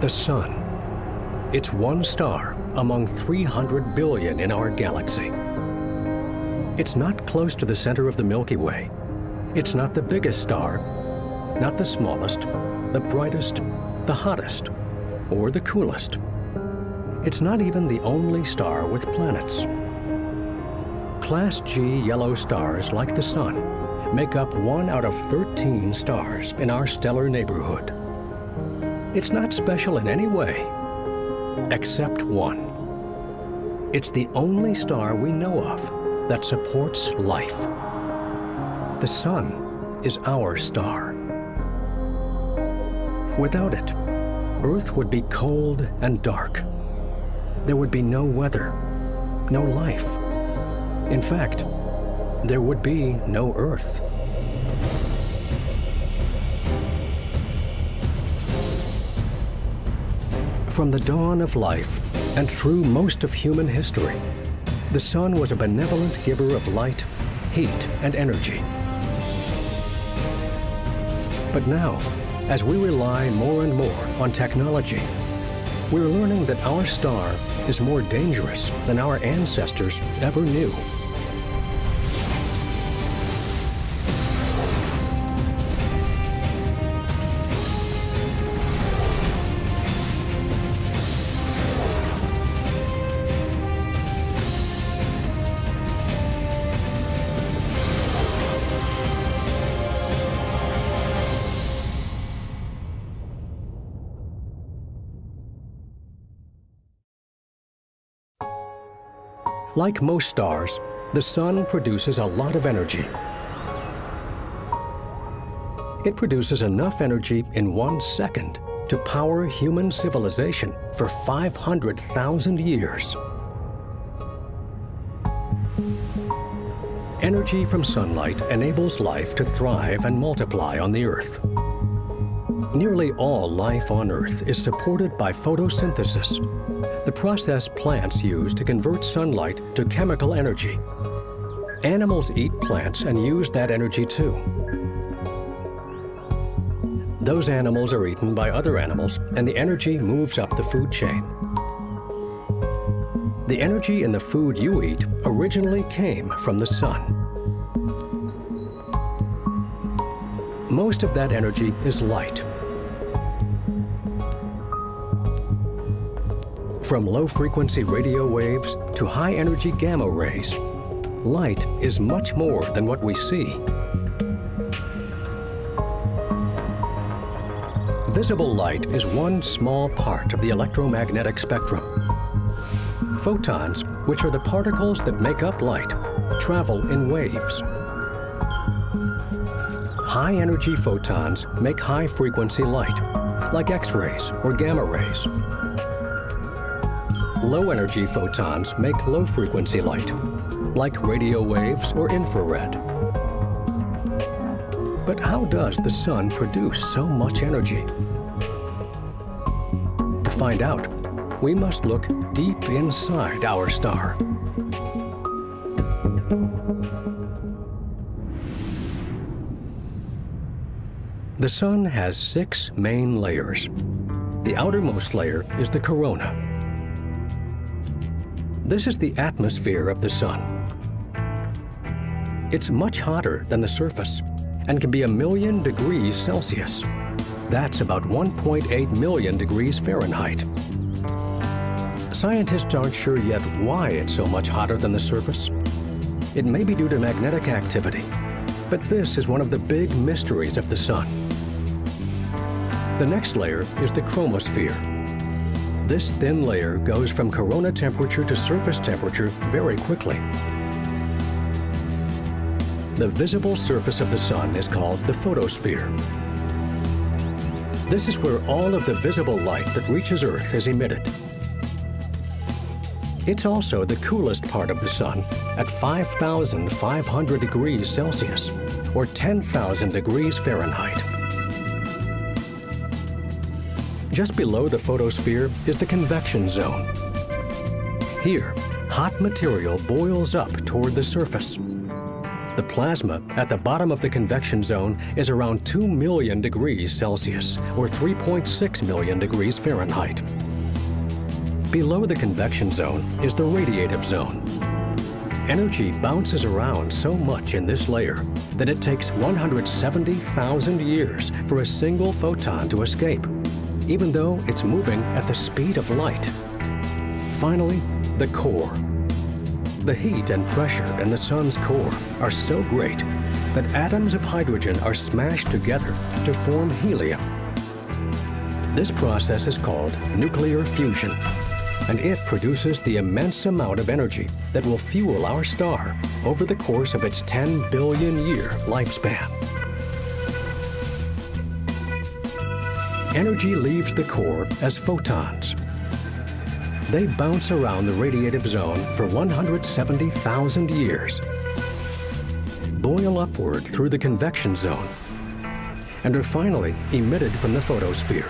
The Sun. It's one star among 300 billion in our galaxy. It's not close to the center of the Milky Way. It's not the biggest star, not the smallest, the brightest, the hottest, or the coolest. It's not even the only star with planets. Class G yellow stars like the Sun make up 1 out of 13 stars in our stellar neighborhood. It's not special in any way, except one. It's the only star we know of that supports life. The Sun is our star. Without it, Earth would be cold and dark. There would be no weather, no life. In fact, there would be no Earth. From the dawn of life and through most of human history, the Sun was a benevolent giver of light, heat, and energy. But now, as we rely more and more on technology, we're learning that our star is more dangerous than our ancestors ever knew. Like most stars, the Sun produces a lot of energy. It produces enough energy in 1 second to power human civilization for 500,000 years. Energy from sunlight enables life to thrive and multiply on the Earth. Nearly all life on Earth is supported by photosynthesis, the process plants use to convert sunlight to chemical energy. Animals eat plants and use that energy too. Those animals are eaten by other animals, and the energy moves up the food chain. The energy in the food you eat originally came from the Sun. Most of that energy is light. From low-frequency radio waves to high-energy gamma rays, light is much more than what we see. Visible light is one small part of the electromagnetic spectrum. Photons, which are the particles that make up light, travel in waves. High-energy photons make high-frequency light, like X-rays or gamma rays. Low-energy photons make low-frequency light, like radio waves or infrared. But how does the Sun produce so much energy? To find out, we must look deep inside our star. The Sun has 6 main layers. The outermost layer is the corona. This is the atmosphere of the Sun. It's much hotter than the surface and can be 1,000,000 degrees Celsius. That's about 1.8 million degrees Fahrenheit. Scientists aren't sure yet why it's so much hotter than the surface. It may be due to magnetic activity, but this is one of the big mysteries of the Sun. The next layer is the chromosphere. This thin layer goes from corona temperature to surface temperature very quickly. The visible surface of the Sun is called the photosphere. This is where all of the visible light that reaches Earth is emitted. It's also the coolest part of the Sun at 5,500 degrees Celsius, or 10,000 degrees Fahrenheit. Just below the photosphere is the convection zone. Here, hot material boils up toward the surface. The plasma at the bottom of the convection zone is around 2 million degrees Celsius, or 3.6 million degrees Fahrenheit. Below the convection zone is the radiative zone. Energy bounces around so much in this layer that it takes 170,000 years for a single photon to escape, even though it's moving at the speed of light. Finally, the core. The heat and pressure in the sun's core are so great that atoms of hydrogen are smashed together to form helium. This process is called nuclear fusion, and it produces the immense amount of energy that will fuel our star over the course of its 10 billion year lifespan. Energy leaves the core as photons. They bounce around the radiative zone for 170,000 years, boil upward through the convection zone, and are finally emitted from the photosphere.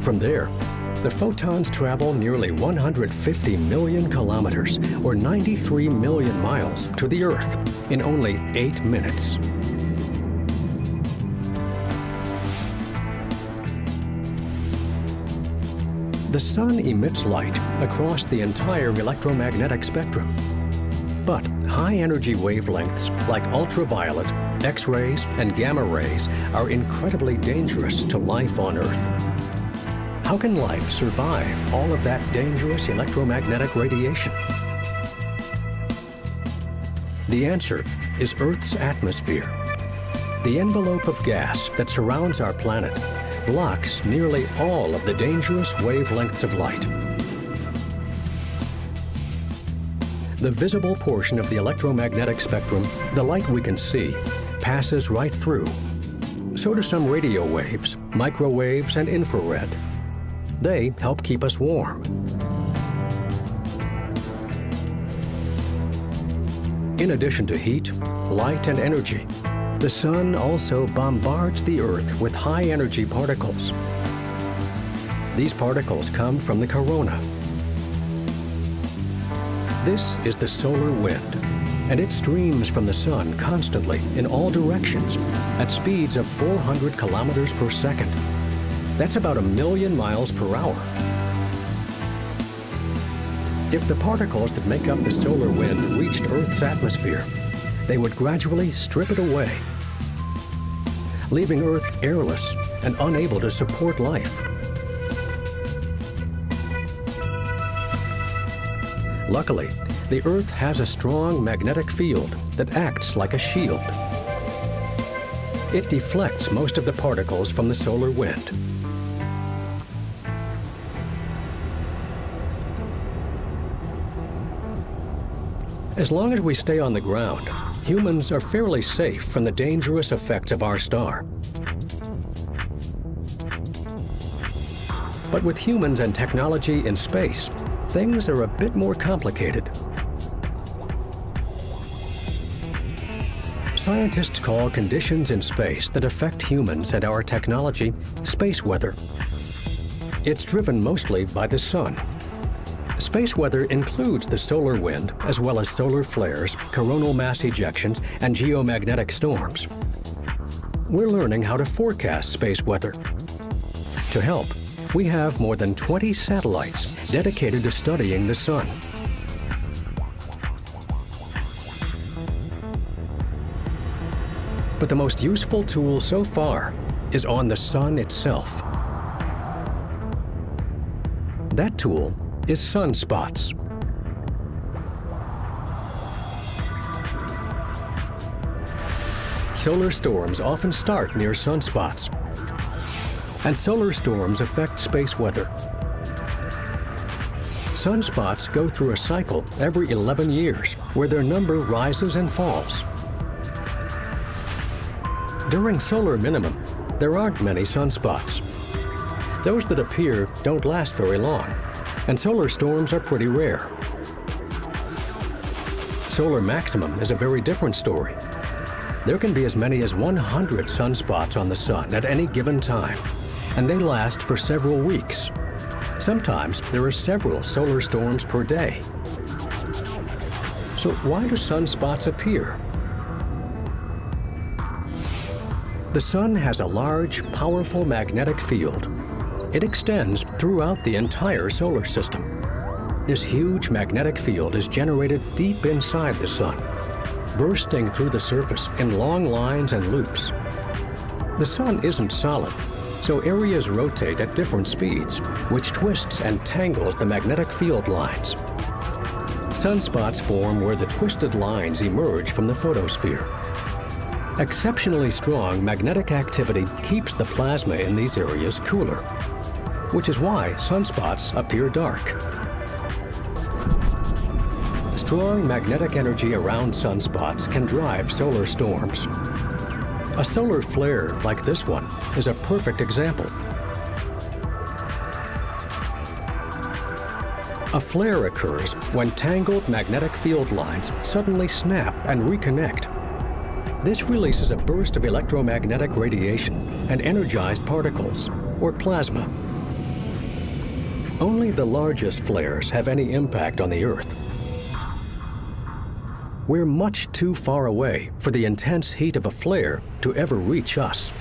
From there, the photons travel nearly 150 million kilometers, or 93 million miles, to the Earth in only 8 minutes. The sun emits light across the entire electromagnetic spectrum. But high-energy wavelengths like ultraviolet, X-rays, and gamma rays are incredibly dangerous to life on Earth. How can life survive all of that dangerous electromagnetic radiation? The answer is Earth's atmosphere. The envelope of gas that surrounds our planet blocks nearly all of the dangerous wavelengths of light. The visible portion of the electromagnetic spectrum, the light we can see, passes right through. So do some radio waves, microwaves, and infrared. They help keep us warm. In addition to heat, light, and energy, the sun also bombards the Earth with high-energy particles. These particles come from the corona. This is the solar wind, and it streams from the sun constantly in all directions at speeds of 400 kilometers per second. That's about 1 million miles per hour. If the particles that make up the solar wind reached Earth's atmosphere, they would gradually strip it away, leaving Earth airless and unable to support life. Luckily, the Earth has a strong magnetic field that acts like a shield. It deflects most of the particles from the solar wind. As long as we stay on the ground, humans are fairly safe from the dangerous effects of our star. But with humans and technology in space, things are a bit more complicated. Scientists call conditions in space that affect humans and our technology space weather. It's driven mostly by the sun. Space weather includes the solar wind, as well as solar flares, coronal mass ejections, and geomagnetic storms. We're learning how to forecast space weather. To help, we have more than 20 satellites dedicated to studying the sun. But the most useful tool so far is on the sun itself. That tool is sunspots. Solar storms often start near sunspots, and solar storms affect space weather. Sunspots go through a cycle every 11 years, where their number rises and falls. During solar minimum, there aren't many sunspots. Those that appear don't last very long, and solar storms are pretty rare. Solar maximum is a very different story. There can be as many as 100 sunspots on the sun at any given time, and they last for several weeks. Sometimes there are several solar storms per day. So why do sunspots appear? The sun has a large, powerful magnetic field. It extends throughout the entire solar system. This huge magnetic field is generated deep inside the sun, bursting through the surface in long lines and loops. The sun isn't solid, so areas rotate at different speeds, which twists and tangles the magnetic field lines. Sunspots form where the twisted lines emerge from the photosphere. Exceptionally strong magnetic activity keeps the plasma in these areas cooler, which is why sunspots appear dark. Strong magnetic energy around sunspots can drive solar storms. A solar flare like this one is a perfect example. A flare occurs when tangled magnetic field lines suddenly snap and reconnect. This releases a burst of electromagnetic radiation and energized particles, or plasma. Only the largest flares have any impact on the Earth. We're much too far away for the intense heat of a flare to ever reach us.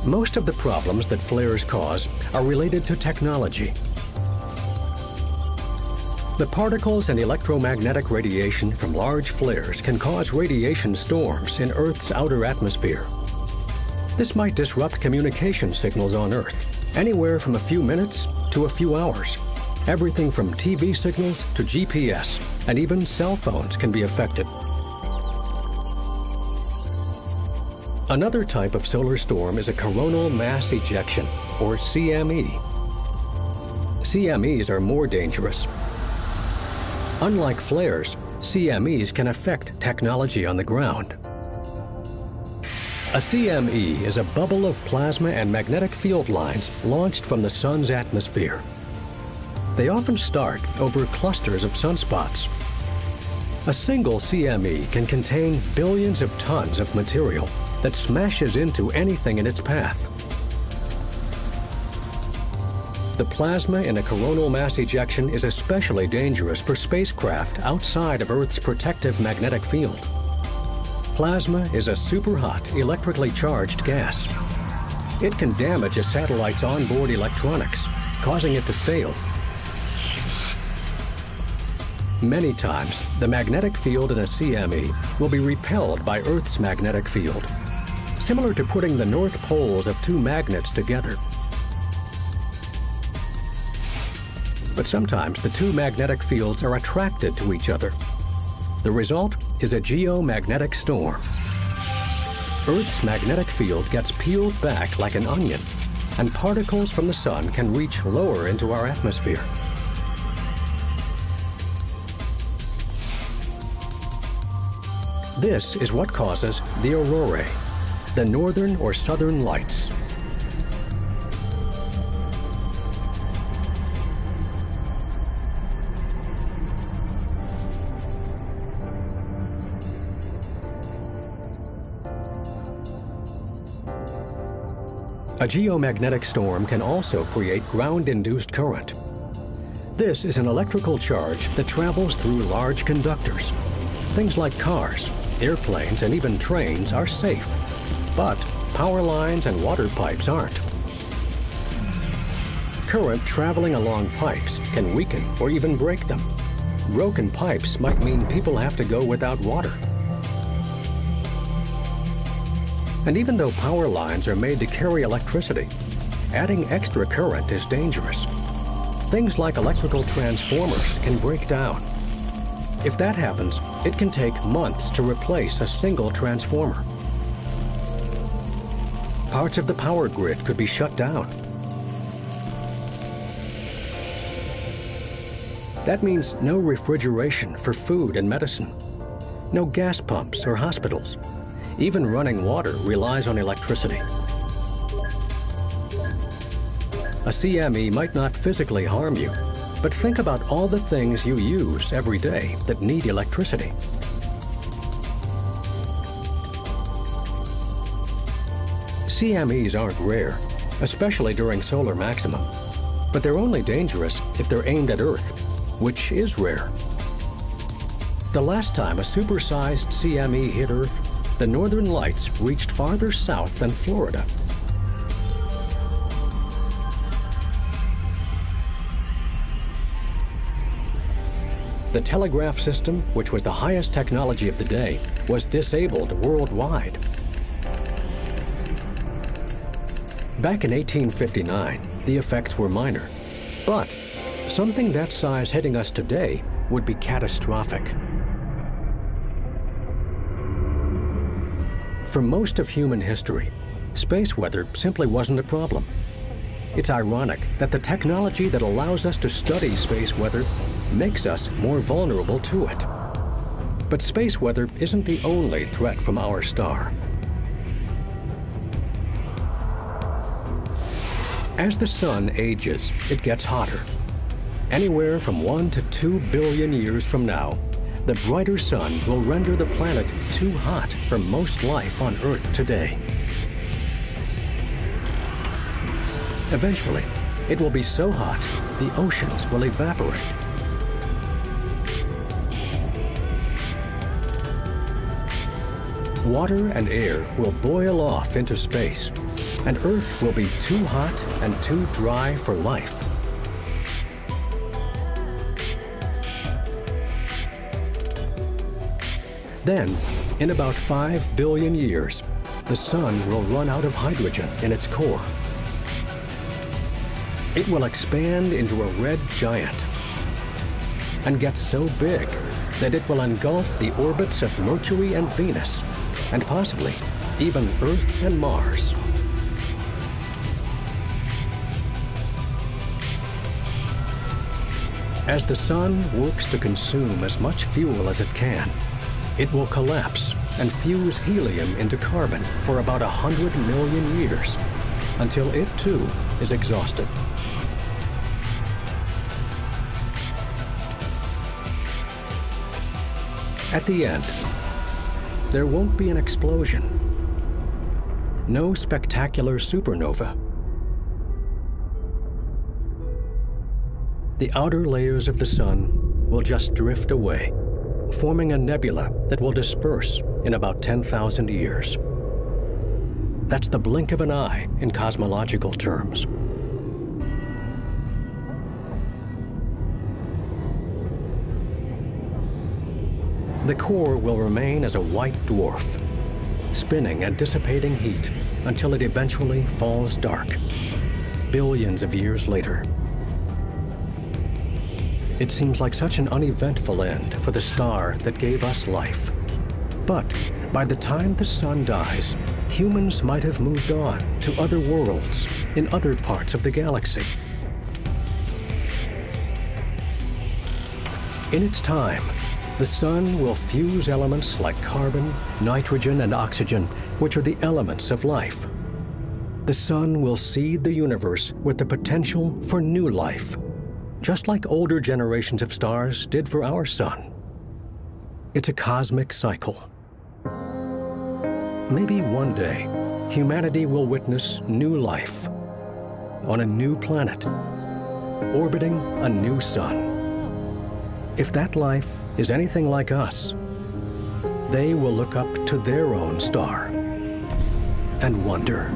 Most of the problems that flares cause are related to technology. The particles and electromagnetic radiation from large flares can cause radiation storms in Earth's outer atmosphere. This might disrupt communication signals on Earth, anywhere from a few minutes to a few hours. Everything from TV signals to GPS, and even cell phones can be affected. Another type of solar storm is a coronal mass ejection, or CME. CMEs are more dangerous. Unlike flares, CMEs can affect technology on the ground. A CME is a bubble of plasma and magnetic field lines launched from the sun's atmosphere. They often start over clusters of sunspots. A single CME can contain billions of tons of material that smashes into anything in its path. The plasma in a coronal mass ejection is especially dangerous for spacecraft outside of Earth's protective magnetic field. Plasma is a superhot, electrically charged gas. It can damage a satellite's onboard electronics, causing it to fail. Many times, the magnetic field in a CME will be repelled by Earth's magnetic field, similar to putting the north poles of two magnets together. But sometimes the two magnetic fields are attracted to each other. The result is a geomagnetic storm. Earth's magnetic field gets peeled back like an onion, and particles from the sun can reach lower into our atmosphere. This is what causes the aurorae, the northern or southern lights. A geomagnetic storm can also create ground-induced current. This is an electrical charge that travels through large conductors. Things like cars, airplanes, and even trains are safe, but power lines and water pipes aren't. Current traveling along pipes can weaken or even break them. Broken pipes might mean people have to go without water. And even though power lines are made to carry electricity, adding extra current is dangerous. Things like electrical transformers can break down. If that happens, it can take months to replace a single transformer. Parts of the power grid could be shut down. That means no refrigeration for food and medicine, no gas pumps or hospitals. Even running water relies on electricity. A CME might not physically harm you, but think about all the things you use every day that need electricity. CMEs aren't rare, especially during solar maximum, but they're only dangerous if they're aimed at Earth, which is rare. The last time a supersized CME hit Earth, the northern lights reached farther south than Florida. The telegraph system, which was the highest technology of the day, was disabled worldwide. Back in 1859, the effects were minor, but something that size hitting us today would be catastrophic. For most of human history, space weather simply wasn't a problem. It's ironic that the technology that allows us to study space weather makes us more vulnerable to it. But space weather isn't the only threat from our star. As the sun ages, it gets hotter. Anywhere from 1 to 2 billion years from now, the brighter sun will render the planet too hot for most life on Earth today. Eventually, it will be so hot, the oceans will evaporate. Water and air will boil off into space, and Earth will be too hot and too dry for life. Then, in about 5 billion years, the sun will run out of hydrogen in its core. It will expand into a red giant and get so big that it will engulf the orbits of Mercury and Venus, and possibly even Earth and Mars. As the sun works to consume as much fuel as it can, it will collapse and fuse helium into carbon for about 100 million years, until it too is exhausted. At the end, there won't be an explosion, no spectacular supernova. The outer layers of the sun will just drift away, forming a nebula that will disperse in about 10,000 years. That's the blink of an eye in cosmological terms. The core will remain as a white dwarf, spinning and dissipating heat until it eventually falls dark, billions of years later. It seems like such an uneventful end for the star that gave us life. But by the time the sun dies, humans might have moved on to other worlds in other parts of the galaxy. In its time, the sun will fuse elements like carbon, nitrogen, and oxygen, which are the elements of life. The sun will seed the universe with the potential for new life, just like older generations of stars did for our sun. It's a cosmic cycle. Maybe one day, humanity will witness new life on a new planet, orbiting a new sun. If that life is anything like us, they will look up to their own star and wonder.